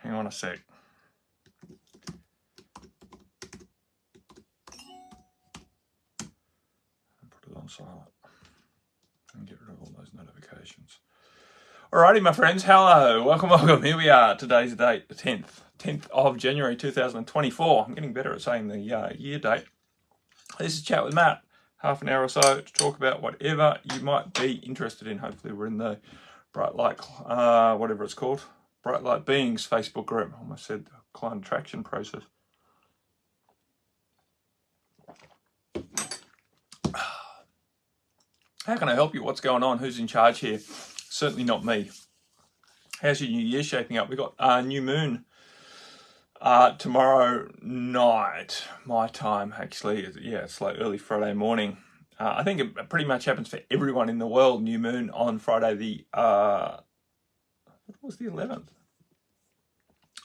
Hang on a sec. Put it on silent and get rid of all those notifications. Alrighty, my friends. Hello. Welcome. Here we are. Today's date, the 10th of January 2024. I'm getting better at saying the year date. This is Chat with Matt. Half an hour or so to talk about whatever you might be interested in. Hopefully we're in the Bright Light, whatever it's called, Bright Light Beings Facebook group. I almost said the client attraction process. How can I help you? What's going on? Who's in charge here? Certainly not me. How's your new year shaping up? We got new moon tomorrow night, my time, actually. Yeah, it's like early Friday morning. I think it pretty much happens for everyone in the world. New moon on Friday the, what was the 11th?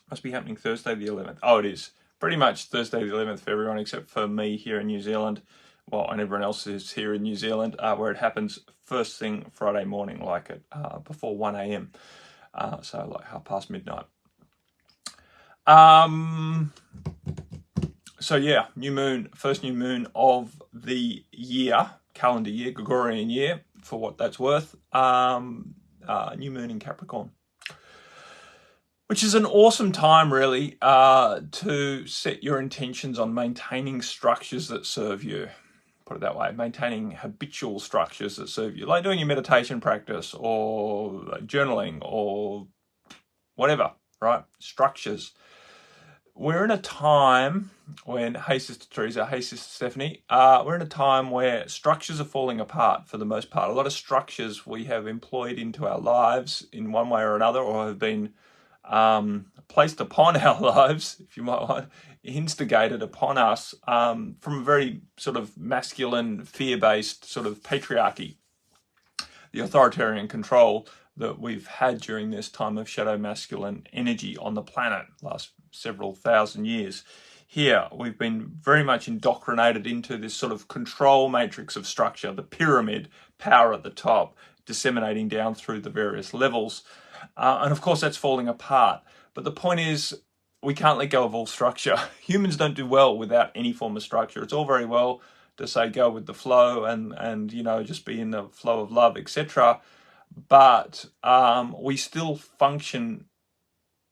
Must be happening Thursday the 11th. Oh, it is. Pretty much Thursday the 11th for everyone except for me here in New Zealand. Well, and everyone else is here in New Zealand, where it happens first thing Friday morning, like at before 1 a.m. So like midnight. So yeah, new moon, first new moon of the year, calendar year, Gregorian year, for what that's worth. New moon in Capricorn, which is an awesome time really to set your intentions on maintaining structures that serve you. Put it that way, maintaining habitual structures that serve you, like doing your meditation practice or journaling or whatever, right? Structures. We're in a time when, hey Sister Teresa, hey Sister Stephanie, we're in a time where structures are falling apart for the most part. A lot of structures we have employed into our lives in one way or another, or have been placed upon our lives, if you might want, instigated upon us from a very sort of masculine, fear-based sort of patriarchy. The authoritarian control that we've had during this time of shadow masculine energy on the planet, last several thousand years. Here, we've been very much indoctrinated into this sort of control matrix of structure, the pyramid, power at the top, disseminating down through the various levels. And of course, that's falling apart. But the point is, we can't let go of all structure. Humans don't do well without any form of structure. It's all very well to say go with the flow and you know, just be in the flow of love, etc. But we still function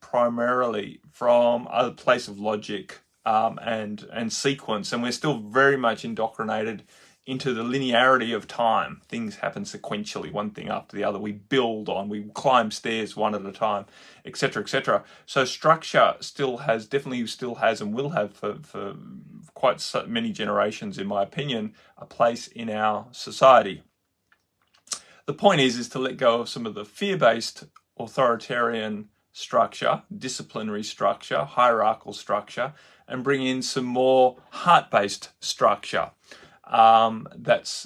primarily from a place of logic and sequence, and we're still very much indoctrinated into the linearity of time. Things happen sequentially, one thing after the other. We build on, we climb stairs one at a time, etc., etc. So structure definitely still has and will have for quite many generations, in my opinion, a place in our society. The point is to let go of some of the fear-based authoritarian structure, disciplinary structure, hierarchical structure, and bring in some more heart-based structure. That's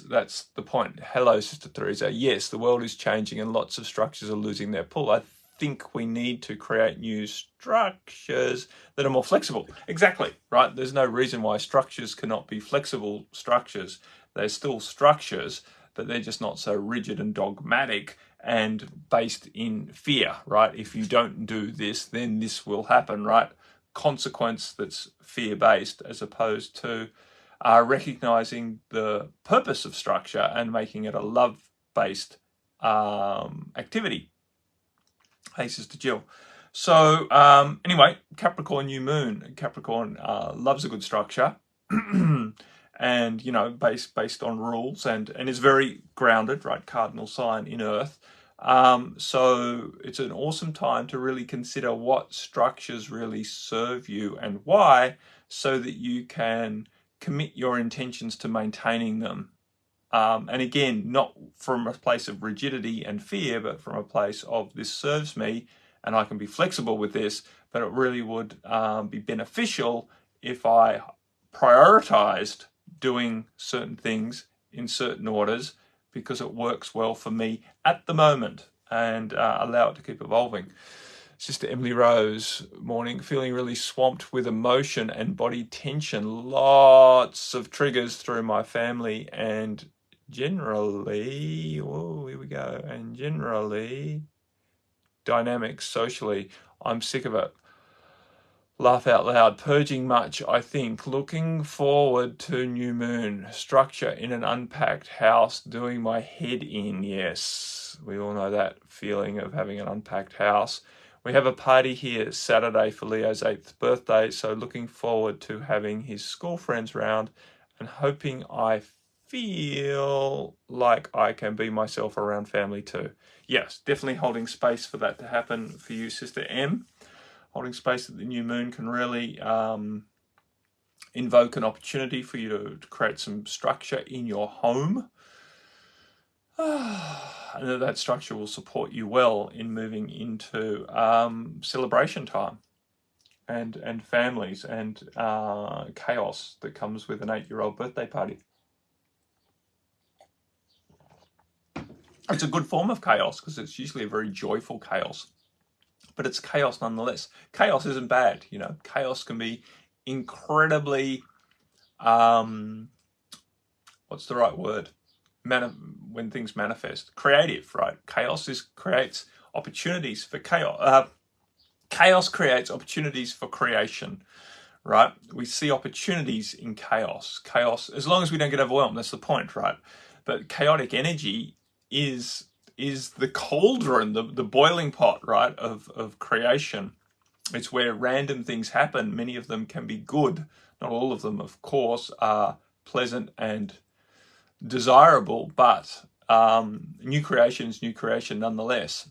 the point. Hello, Sister Teresa. Yes, the world is changing and lots of structures are losing their pull. I think we need to create new structures that are more flexible. Exactly, right? There's no reason why structures cannot be flexible structures. They're still structures, but they're just not so rigid and dogmatic and based in fear, right? If you don't do this, then this will happen, right? Consequence that's fear-based, as opposed to recognizing the purpose of structure and making it a love-based activity. Hey, Sister Jill. So anyway, Capricorn new moon. Capricorn loves a good structure. And, you know, based on rules and is very grounded, right? Cardinal sign in Earth. So it's an awesome time to really consider what structures really serve you and why, so that you can commit your intentions to maintaining them. And again, not from a place of rigidity and fear, but from a place of this serves me and I can be flexible with this, but it really would be beneficial if I prioritized doing certain things in certain orders because it works well for me at the moment, and allow it to keep evolving. Sister Emily Rose, morning, feeling really swamped with emotion and body tension. Lots of triggers through my family and generally, whoa, here we go, and generally dynamics socially. I'm sick of it. Laugh out loud. Purging much, I think. Looking forward to new moon. Structure in an unpacked house. Doing my head in. Yes, we all know that feeling of having an unpacked house. We have a party here Saturday for Leo's 8th birthday. So looking forward to having his school friends round and hoping I feel like I can be myself around family too. Yes, definitely holding space for that to happen for you, Sister M. Holding space at the new moon can really invoke an opportunity for you to create some structure in your home. And that structure will support you well in moving into celebration time and families and chaos that comes with an 8-year-old birthday party. It's a good form of chaos because it's usually a very joyful chaos. But it's chaos nonetheless. Chaos isn't bad, you know. Chaos can be incredibly, what's the right word? When things manifest. Creative, right? Chaos creates opportunities for chaos. Chaos creates opportunities for creation, right? We see opportunities in chaos. Chaos, as long as we don't get overwhelmed, that's the point, right? But chaotic energy is the cauldron, the boiling pot, right, of creation. It's where random things happen. Many of them can be good. Not all of them, of course, are pleasant and desirable, but new creation is new creation nonetheless.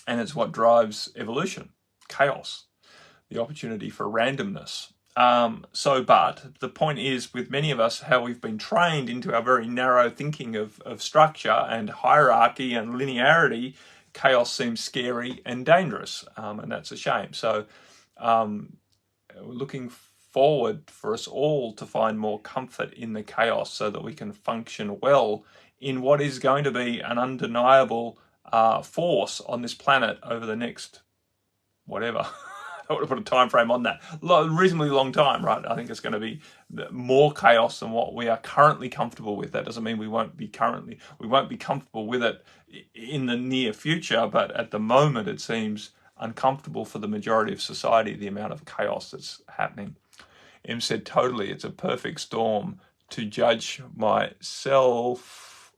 And it's what drives evolution, chaos, the opportunity for randomness. But the point is, with many of us, how we've been trained into our very narrow thinking of structure and hierarchy and linearity, chaos seems scary and dangerous, and that's a shame. So looking forward for us all to find more comfort in the chaos so that we can function well in what is going to be an undeniable force on this planet over the next whatever. I don't want to put a time frame on that. Reasonably long time, right? I think it's going to be more chaos than what we are currently comfortable with. That doesn't mean we won't be comfortable with it in the near future, but at the moment it seems uncomfortable for the majority of society, the amount of chaos that's happening. M said, totally, it's a perfect storm to judge myself,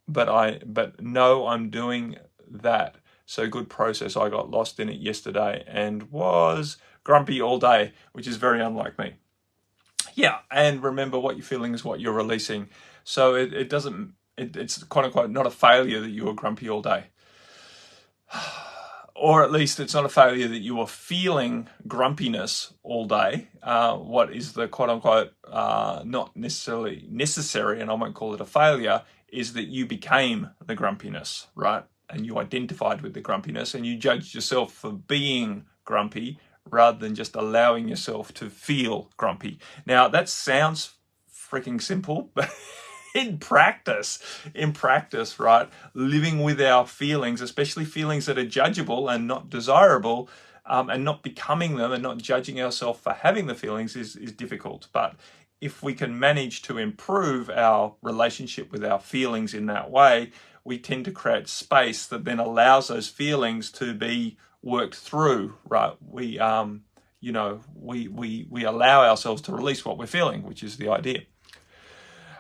but no, I'm doing that. So good process. I got lost in it yesterday and was grumpy all day, which is very unlike me. Yeah, and remember, what you're feeling is what you're releasing. So it's quote unquote not a failure that you were grumpy all day. Or at least it's not a failure that you were feeling grumpiness all day. What is the quote unquote not necessarily necessary, and I won't call it a failure, is that you became the grumpiness, right? And you identified with the grumpiness and you judged yourself for being grumpy rather than just allowing yourself to feel grumpy. Now, that sounds freaking simple, but in practice, right, living with our feelings, especially feelings that are judgeable and not desirable, and not becoming them and not judging ourselves for having the feelings is difficult. But if we can manage to improve our relationship with our feelings in that way, we tend to create space that then allows those feelings to be worked through, right? We allow ourselves to release what we're feeling, which is the idea.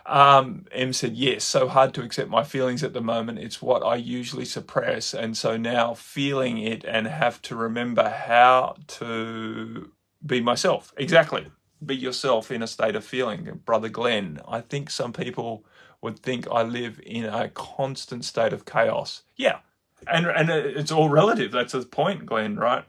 M said, yes, so hard to accept my feelings at the moment. It's what I usually suppress. And so now feeling it and have to remember how to be myself. Exactly. Be yourself in a state of feeling. Brother Glenn, I think some people would think I live in a constant state of chaos. Yeah, and it's all relative. That's the point, Glenn, right?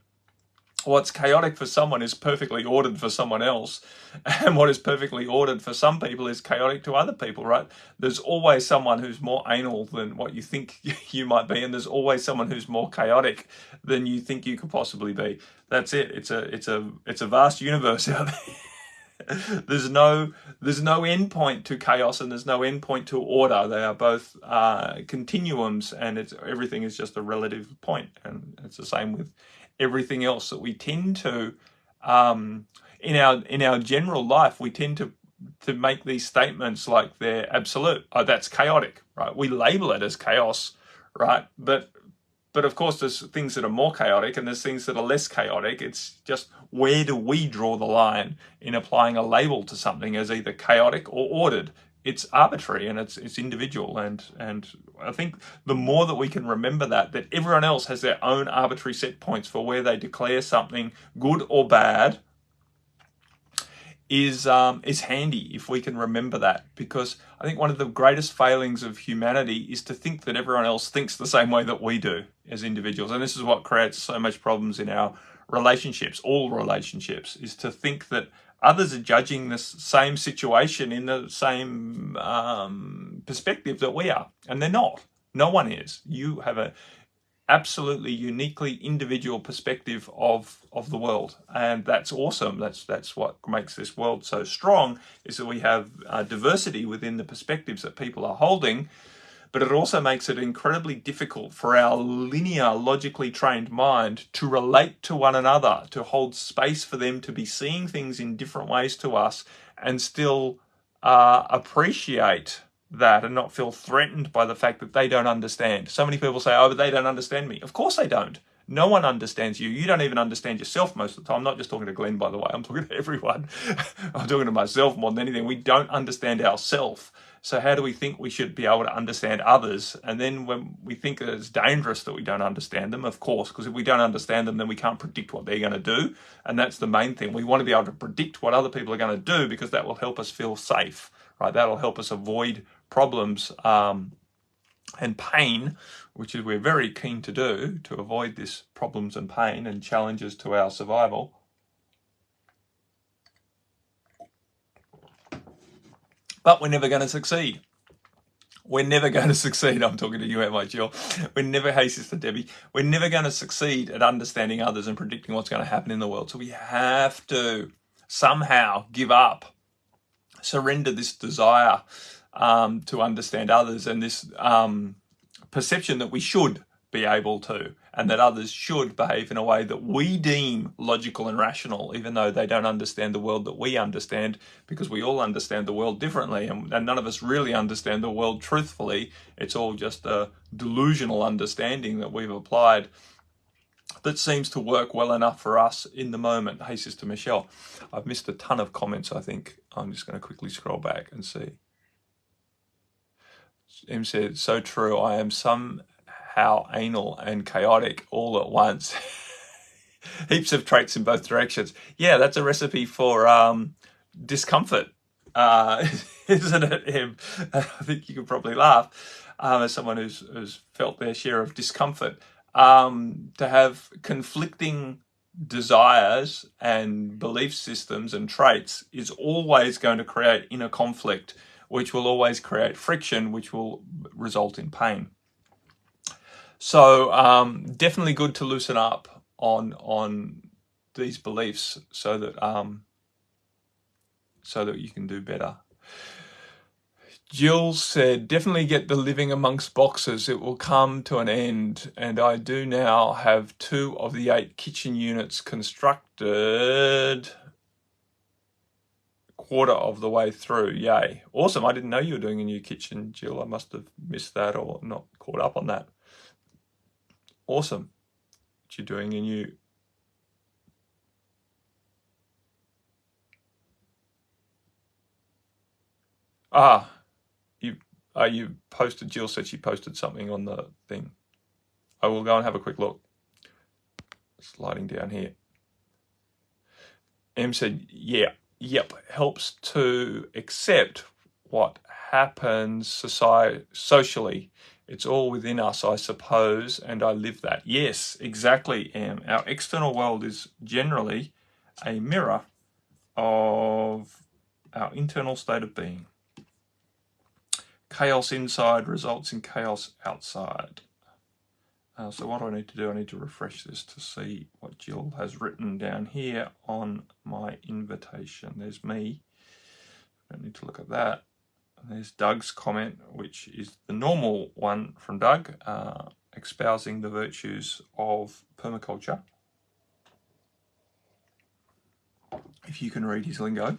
What's chaotic for someone is perfectly ordered for someone else. And what is perfectly ordered for some people is chaotic to other people, right? There's always someone who's more anal than what you think you might be, and there's always someone who's more chaotic than you think you could possibly be. That's it. It's a vast universe out there. There's no end point to chaos and there's no end point to order. They are both continuums, and everything is just a relative point. And it's the same with everything else that we tend to in our general life. We tend to make these statements like they're absolute. Oh, that's chaotic, right? We label it as chaos, right? But But of course, there's things that are more chaotic and there's things that are less chaotic. It's just, where do we draw the line in applying a label to something as either chaotic or ordered? It's arbitrary and it's individual. And I think the more that we can remember that everyone else has their own arbitrary set points for where they declare something good or bad, is handy if we can remember that, because I think one of the greatest failings of humanity is to think that everyone else thinks the same way that we do as individuals. And this is what creates so much problems in our relationships, all relationships, is to think that others are judging the same situation in the same perspective that we are. And they're not. No one is. You have a absolutely uniquely individual perspective of the world, and that's awesome. That's what makes this world so strong, is that we have diversity within the perspectives that people are holding. But it also makes it incredibly difficult for our linear, logically trained mind to relate to one another, to hold space for them to be seeing things in different ways to us and still appreciate that and not feel threatened by the fact that they don't understand. So many people say, oh, but they don't understand me. Of course they don't. No one understands you. You don't even understand yourself most of the time. I'm not just talking to Glenn, by the way. I'm talking to everyone. I'm talking to myself more than anything. We don't understand ourselves. So how do we think we should be able to understand others? And then when we think that it's dangerous that we don't understand them, of course, because if we don't understand them, then we can't predict what they're going to do. And that's the main thing. We want to be able to predict what other people are going to do, because that will help us feel safe, right? That'll help us avoid problems and pain, which is we're very keen to do, to avoid this problems and pain and challenges to our survival. But we're never going to succeed. We're never going to succeed. I'm talking to you, am I, Jill? We're never, hey, Sister Debbie, we're never going to succeed at understanding others and predicting what's going to happen in the world. So we have to somehow give up, surrender this desire to understand others, and this perception that we should be able to, and that others should behave in a way that we deem logical and rational, even though they don't understand the world that we understand, because we all understand the world differently, and none of us really understand the world truthfully. It's all just a delusional understanding that we've applied that seems to work well enough for us in the moment. Hey, Sister Michelle, I've missed a ton of comments, I think. I'm just going to quickly scroll back and see. Em said, so true, I am somehow anal and chaotic all at once. Heaps of traits in both directions. Yeah, that's a recipe for discomfort, isn't it, Em? I think you could probably laugh as someone who's felt their share of discomfort. To have conflicting desires and belief systems and traits is always going to create inner conflict, which will always create friction, which will result in pain. So definitely good to loosen up on these beliefs so that you can do better. Jill said, definitely get the living amongst boxes. It will come to an end. And I do now have 2 of the 8 kitchen units constructed. Quarter of the way through. Yay. Awesome. I didn't know you were doing a new kitchen, Jill. I must have missed that or not caught up on that. Awesome. You're doing a new... You posted, Jill said she posted something on the thing. I will go and have a quick look. Sliding down here. Em said, yep, helps to accept what happens socially. It's all within us, I suppose, and I live that. Yes, exactly, Em. Our external world is generally a mirror of our internal state of being. Chaos inside results in chaos outside. So what do I need to do? I need to refresh this to see what Jill has written down here on my invitation. There's me. I don't need to look at that. And there's Doug's comment, which is the normal one from Doug, espousing the virtues of permaculture. If you can read his lingo.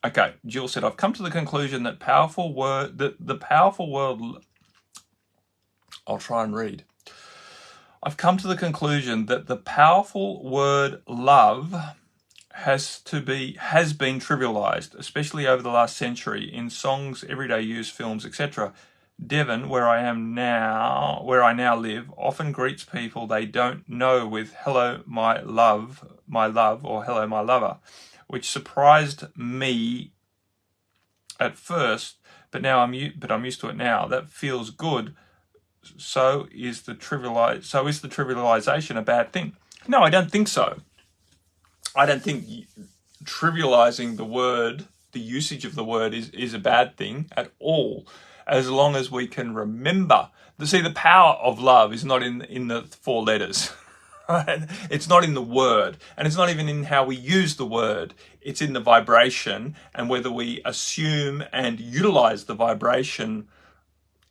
Okay, Jill said, I've come to the conclusion that the powerful word, I'll try and read. I've come to the conclusion that the powerful word love has been trivialized, especially over the last century, in songs, everyday use, films, etc. Devon, where I now live, often greets people they don't know with "Hello, my love," or "Hello, my lover," which surprised me at first, but I'm used to it now. That feels good. So is the trivialization a bad thing? No, I don't think so. I don't think trivializing the usage of the word is a bad thing at all, as long as we can remember. The power of love is not in the four letters. Right? It's not in the word, and it's not even in how we use the word. It's in the vibration and whether we assume and utilize the vibration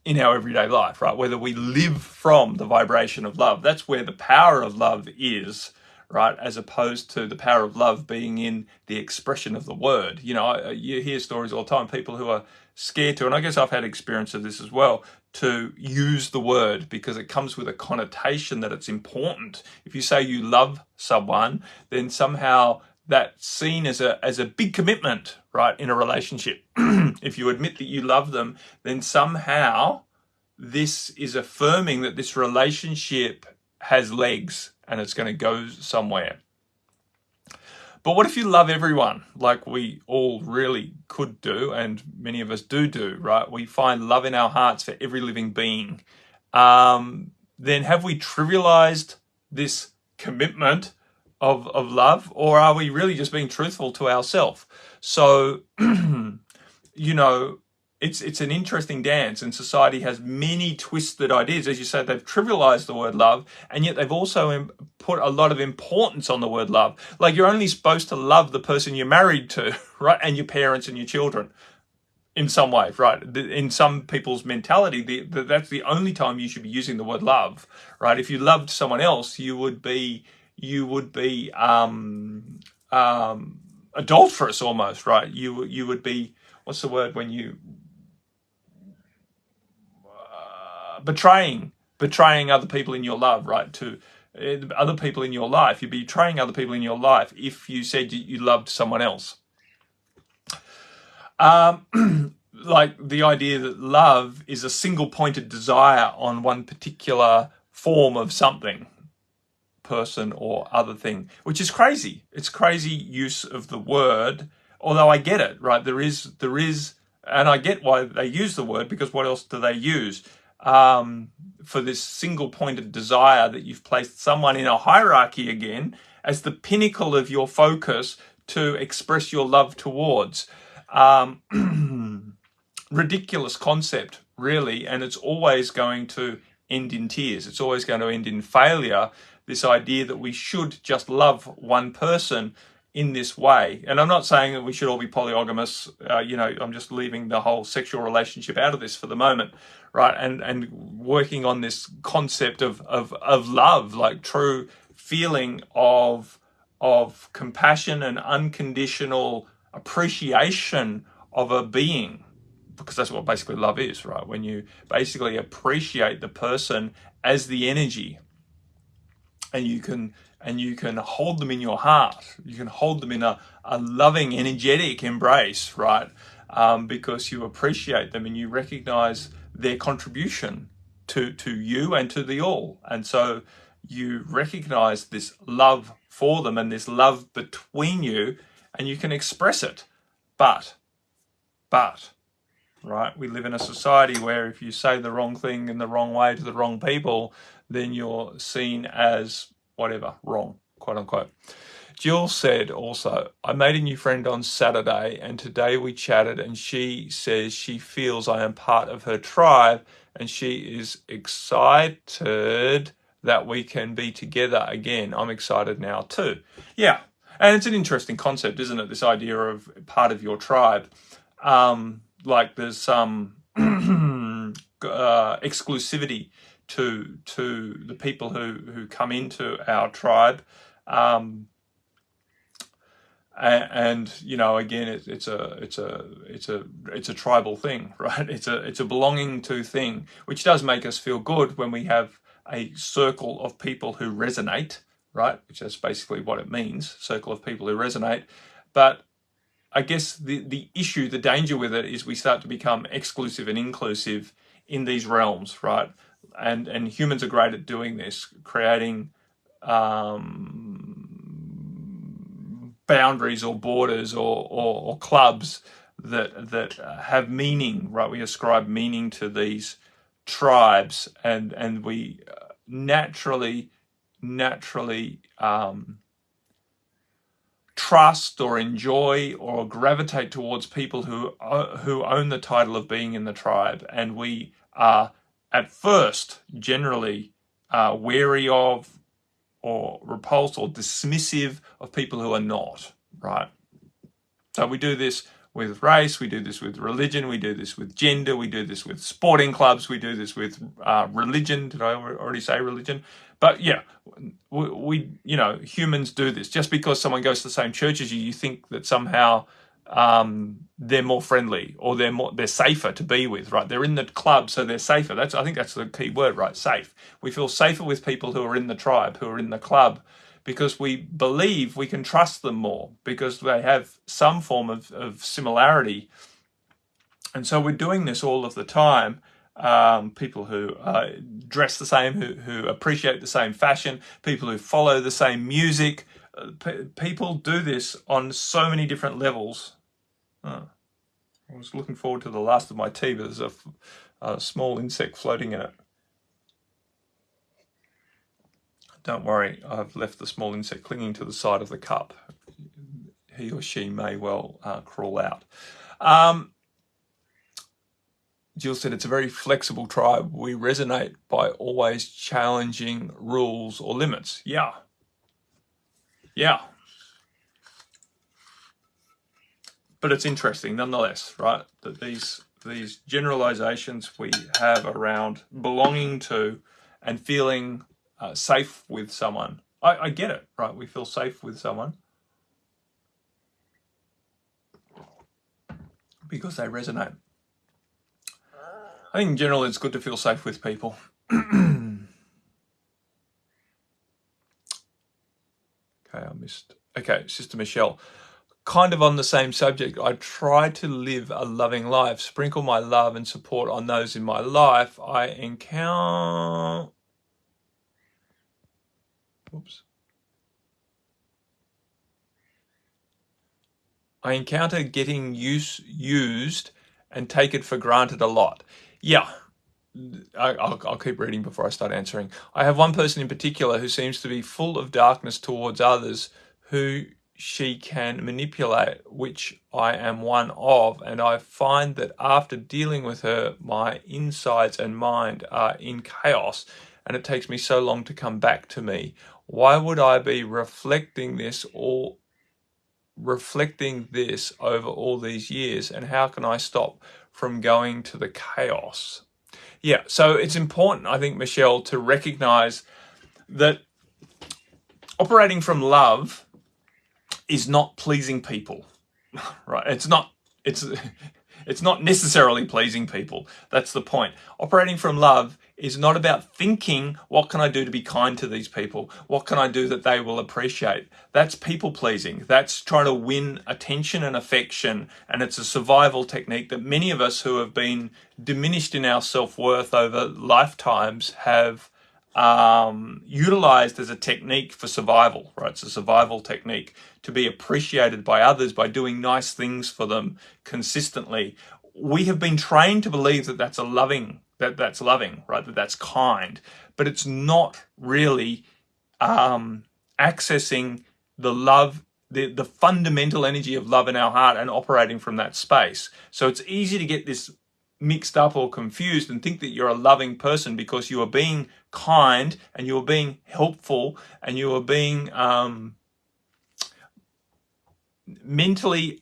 in our everyday life, right? Whether we live from the vibration of love. That's where the power of love is, right? As opposed to the power of love being in the expression of the word. You hear stories all the time, people who are scared to, and I guess I've had experience of this as well, to use the word because it comes with a connotation that it's important. If you say you love someone, then somehow that's seen as a big commitment, right, in a relationship. If you admit that you love them, then somehow this is affirming that this relationship has legs and it's going to go somewhere. But what if you love everyone, like we all really could do, and many of us do, right? We find love in our hearts for every living being. Then have we trivialized this commitment of love, or are we really just being truthful to ourselves? So, it's an interesting dance, and society has many twisted ideas. As you say, they've trivialized the word love, and yet they've also put a lot of importance on the word love. Like you're only supposed to love the person you're married to, right? And your parents and your children in some way, right? In some people's mentality, that's the only time you should be using the word love, right? If you loved someone else, you would be adulterous almost, right? You would be, what's the word when you betraying other people in your love, right? To other people in your life, you'd be betraying other people in your life if you said you loved someone else. Like the idea that love is a single-pointed desire on one particular form of something, person or other thing, which is crazy. It's crazy use of the word, although I get it, right? There is, and I get why they use the word, because what else do they use? For this single-pointed desire that you've placed someone in a hierarchy again as the pinnacle of your focus to express your love towards. Ridiculous concept, really, and it's always going to end in tears. It's always going to end in failure, this idea that we should just love one person in this way. And I'm not saying that we should all be polygamous. I'm just leaving the whole sexual relationship out of this for the moment, right? And working on this concept of love, like true feeling of compassion and unconditional appreciation of a being, because that's what basically love is, right? When you basically appreciate the person as the energy, and you can hold them in your heart. You can hold them in a loving, energetic embrace, right? Because you appreciate them and you recognize their contribution to you and to the all. And so you recognize this love for them and this love between you, and you can express it. But, right, we live in a society where if you say the wrong thing in the wrong way to the wrong people, then you're seen as whatever, wrong, quote unquote. Jill said also, I made a new friend on Saturday and today we chatted and she says she feels I am part of her tribe and she is excited that we can be together again. I'm excited now too. Yeah, and it's an interesting concept, isn't it? This idea of part of your tribe. Like there's some exclusivity to the people who come into our tribe, And you know, again, it's a tribal thing, right? It's a belonging to thing, which does make us feel good when we have a circle of people who resonate, right? Which is basically what it means, circle of people who resonate. But I guess the issue, the danger with it is we start to become exclusive and inclusive in these realms, right? And humans are great at doing this, creating boundaries or borders or clubs that have meaning, right? We ascribe meaning to these tribes, and we naturally trust or enjoy or gravitate towards people who own the title of being in the tribe, and we are at first generally wary of or repulsed or dismissive of people who are not, right? So we do this with race, we do this with religion, we do this with gender, we do this with sporting clubs, we do this with religion. Did I already say religion? But yeah, we you know, humans do this. Just because someone goes to the same church as you, you think that somehow they're more friendly or they're safer to be with, right? They're in the club, so they're safer. I think that's the key word, right? Safe. We feel safer with people who are in the tribe, who are in the club, because we believe we can trust them more because they have some form of similarity. And so we're doing this all of the time. People who dress the same, who appreciate the same fashion, people who follow the same music. People do this on so many different levels. I was looking forward to the last of my tea, but there's a small insect floating in it. Don't worry, I've left the small insect clinging to the side of the cup. He or she may well crawl out. Jill said, it's a very flexible tribe. We resonate by always challenging rules or limits. Yeah. But it's interesting nonetheless, right? That these generalizations we have around belonging to and feeling safe with someone. I get it, right? We feel safe with someone because they resonate. I think in general it's good to feel safe with people. Okay, Sister Michelle. Kind of on the same subject, I try to live a loving life, sprinkle my love and support on those in my life I encounter. I encounter getting used and take it for granted a lot. Yeah, I'll keep reading before I start answering. I have one person in particular who seems to be full of darkness towards others who she can manipulate, which I am one of, and I find that after dealing with her, my insides and mind are in chaos, and it takes me so long to come back to me. Why would I be reflecting this over all these years, and how can I stop from going to the chaos? Yeah, so it's important, I think, Michelle, to recognize that operating from love is not pleasing people, right? It's not necessarily pleasing people. That's the point. Operating from love is not about thinking, what can I do to be kind to these people? What can I do that they will appreciate? That's people pleasing. That's trying to win attention and affection. And it's a survival technique that many of us who have been diminished in our self-worth over lifetimes have utilized as a technique for survival, right? It's a survival technique to be appreciated by others by doing nice things for them consistently. We have been trained to believe that that's loving, right? That that's kind, but it's not really accessing the love, the fundamental energy of love in our heart and operating from that space. So it's easy to get this mixed up or confused and think that you're a loving person because you are being kind and you are being helpful and you are being mentally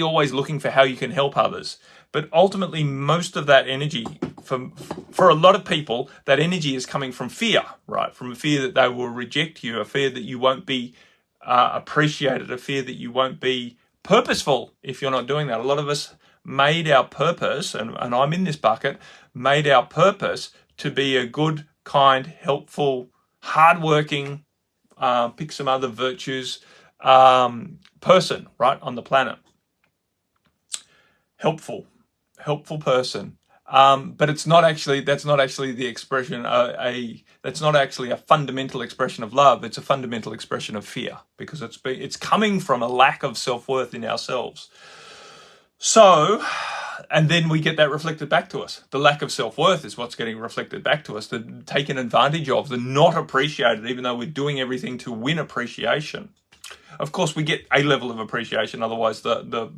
always looking for how you can help others. But ultimately, most of that energy, for a lot of people, that energy is coming from fear, right? From a fear that they will reject you, a fear that you won't be appreciated, a fear that you won't be purposeful if you're not doing that. A lot of us made our purpose, and I'm in this bucket, made our purpose to be a good, kind, helpful, hardworking, pick some other virtues, person, right, on the planet. Helpful person. But it's not actually, that's not actually the expression, that's not actually a fundamental expression of love. It's a fundamental expression of fear, because it's coming from a lack of self-worth in ourselves. So, and then we get that reflected back to us. The lack of self-worth is what's getting reflected back to us, the taken advantage of, the not appreciated, even though we're doing everything to win appreciation. Of course, we get a level of appreciation, otherwise the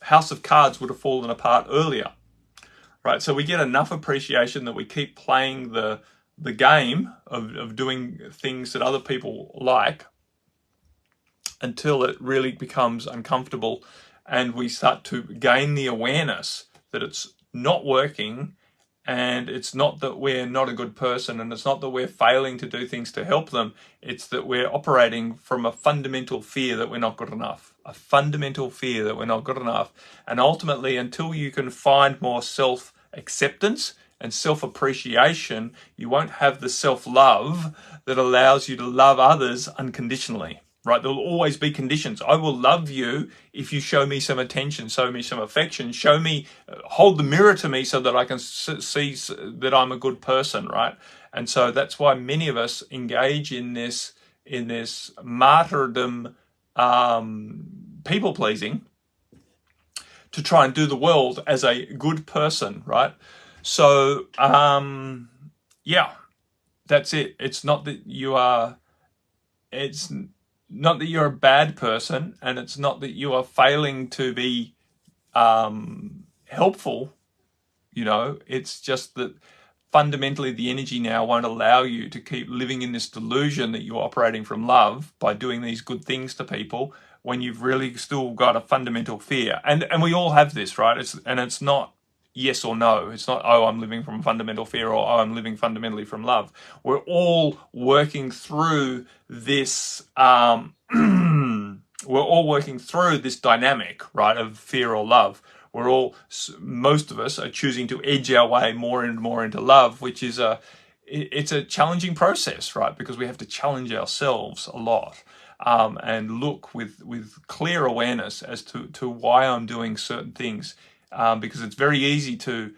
house of cards would have fallen apart earlier, right? So we get enough appreciation that we keep playing the game of doing things that other people like, until it really becomes uncomfortable and we start to gain the awareness that it's not working, and it's not that we're not a good person, and it's not that we're failing to do things to help them. It's that we're operating from a fundamental fear that we're not good enough. A fundamental fear that we're not good enough. And ultimately, until you can find more self-acceptance and self-appreciation, you won't have the self-love that allows you to love others unconditionally. Right? There'll always be conditions. I will love you if you show me some attention, show me some affection, show me, hold the mirror to me so that I can see that I'm a good person, right? And so that's why many of us engage in this martyrdom, people pleasing, to try and do the world as a good person, right? So, yeah, that's it. It's not that you are, it's not that you're a bad person, and it's not that you are failing to be helpful. You know, it's just that fundamentally the energy now won't allow you to keep living in this delusion that you're operating from love by doing these good things to people, when you've really still got a fundamental fear. And we all have this, right? It's not yes or no. It's not, oh, I'm living from fundamental fear, or oh, I'm living fundamentally from love. We're all working through this, we're all working through this dynamic, right, of fear or love. Most of us are choosing to edge our way more and more into love, which is it's a challenging process, right? Because we have to challenge ourselves a lot, and look with clear awareness as to why I'm doing certain things. Because it's very easy to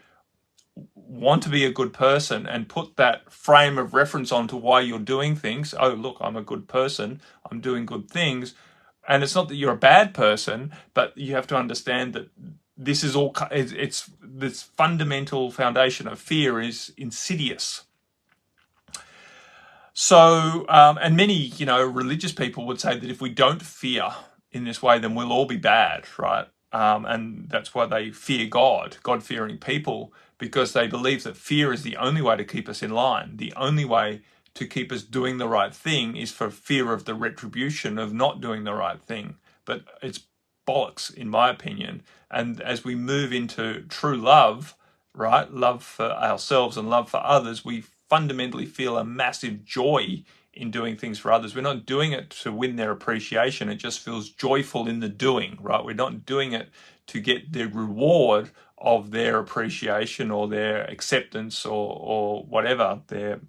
want to be a good person and put that frame of reference onto why you're doing things. Oh, look, I'm a good person, I'm doing good things. And it's not that you're a bad person, but you have to understand that this is all, it's this fundamental foundation of fear is insidious. So, and many, religious people would say that if we don't fear in this way, then we'll all be bad, right? And that's why they fear God-fearing people, because they believe that fear is the only way to keep us in line. The only way to keep us doing the right thing is for fear of the retribution of not doing the right thing. But it's bollocks, in my opinion. And as we move into true love, right, love for ourselves and love for others, we fundamentally feel a massive joy in doing things for others. We're not doing it to win their appreciation. It just feels joyful in the doing, right? We're not doing it to get the reward of their appreciation or their acceptance or whatever, their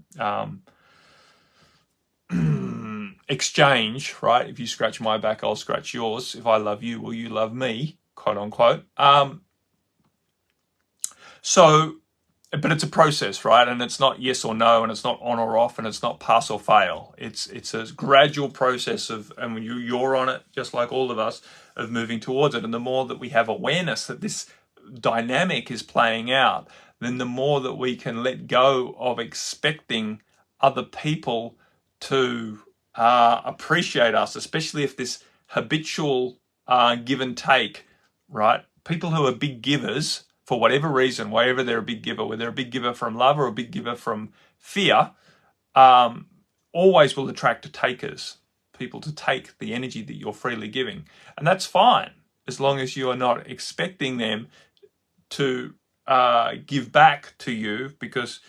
exchange, right? If you scratch my back, I'll scratch yours. If I love you, will you love me? Quote unquote. But it's a process, right? And it's not yes or no, and it's not on or off, and it's not pass or fail. It's a gradual process of, and when you're on it, just like all of us, of moving towards it. And the more that we have awareness that this dynamic is playing out, then the more that we can let go of expecting other people to appreciate us, especially if this habitual give and take, right? People who are big givers, for whatever reason, wherever they're a big giver, whether they're a big giver from love or a big giver from fear, always will attract takers, people to take the energy that you're freely giving. And that's fine, as long as you are not expecting them to give back to you, because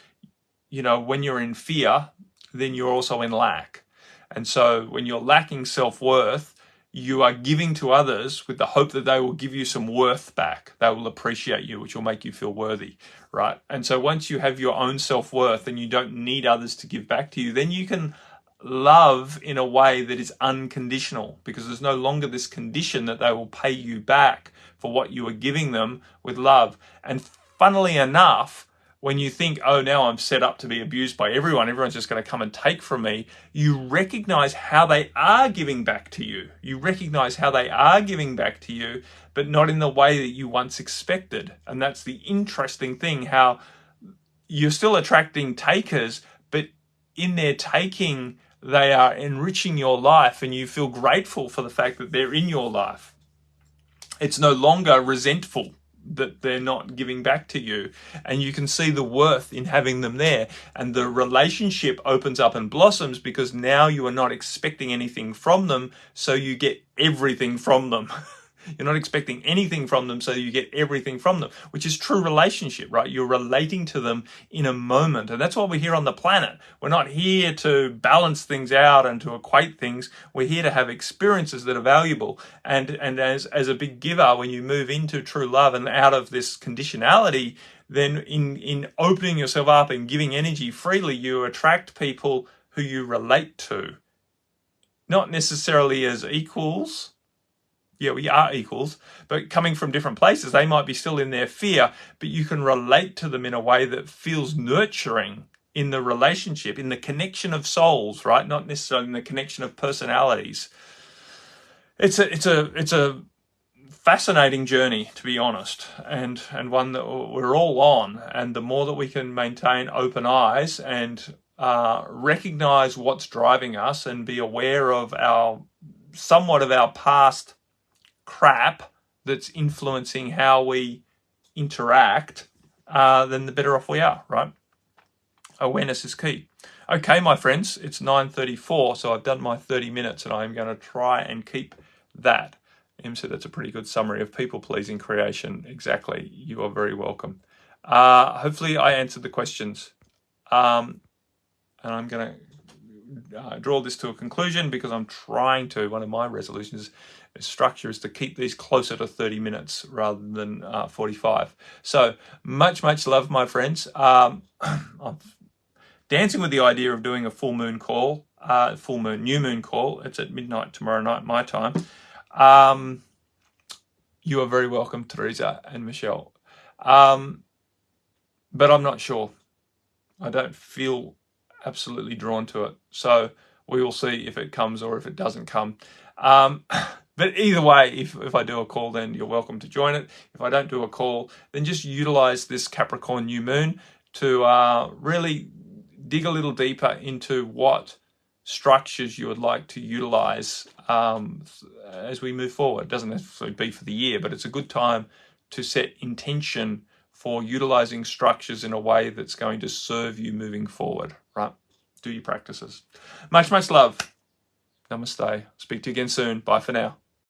when you're in fear, then you're also in lack. And so when you're lacking self-worth, you are giving to others with the hope that they will give you some worth back. They will appreciate you, which will make you feel worthy, right? And so once you have your own self-worth and you don't need others to give back to you, then you can love in a way that is unconditional, because there's no longer this condition that they will pay you back for what you are giving them with love. And funnily enough, when you think, oh, now I'm set up to be abused by everyone's just going to come and take from me, you recognize how they are giving back to you. You recognize how they are giving back to you, but not in the way that you once expected. And that's the interesting thing, how you're still attracting takers, but in their taking, they are enriching your life and you feel grateful for the fact that they're in your life. It's no longer resentful that they're not giving back to you, and you can see the worth in having them there, and the relationship opens up and blossoms because now you are not expecting anything from them, so you get everything from them. You're not expecting anything from them, so you get everything from them, which is true relationship, right? You're relating to them in a moment. And that's why we're here on the planet. We're not here to balance things out and to equate things. We're here to have experiences that are valuable. And as a big giver, when you move into true love and out of this conditionality, then in opening yourself up and giving energy freely, you attract people who you relate to. Not necessarily as equals. Yeah, we are equals, but coming from different places, they might be still in their fear, but you can relate to them in a way that feels nurturing in the relationship, in the connection of souls, right? Not necessarily in the connection of personalities. It's a fascinating journey, to be honest, and one that we're all on. And the more that we can maintain open eyes and recognize what's driving us and be aware of somewhat of our past crap that's influencing how we interact, then the better off we are, right? Awareness is key. Okay, my friends, it's 9:34, so I've done my 30 minutes and I'm going to try and keep that. Em said that's a pretty good summary of people-pleasing creation. Exactly. You are very welcome. Hopefully I answered the questions. And I'm going to draw this to a conclusion because I'm trying to, one of my resolutions structure is to keep these closer to 30 minutes rather than 45. So much love, my friends. I'm dancing with the idea of doing a full moon call, new moon call. It's at midnight tomorrow night, my time. You are very welcome, Teresa and Michelle. But I'm not sure. I don't feel absolutely drawn to it. So we will see if it comes or if it doesn't come. But either way, if I do a call, then you're welcome to join it. If I don't do a call, then just utilize this Capricorn new moon to really dig a little deeper into what structures you would like to utilize as we move forward. It doesn't necessarily be for the year, but it's a good time to set intention for utilizing structures in a way that's going to serve you moving forward, right? Do your practices. Much love. Namaste. Speak to you again soon. Bye for now.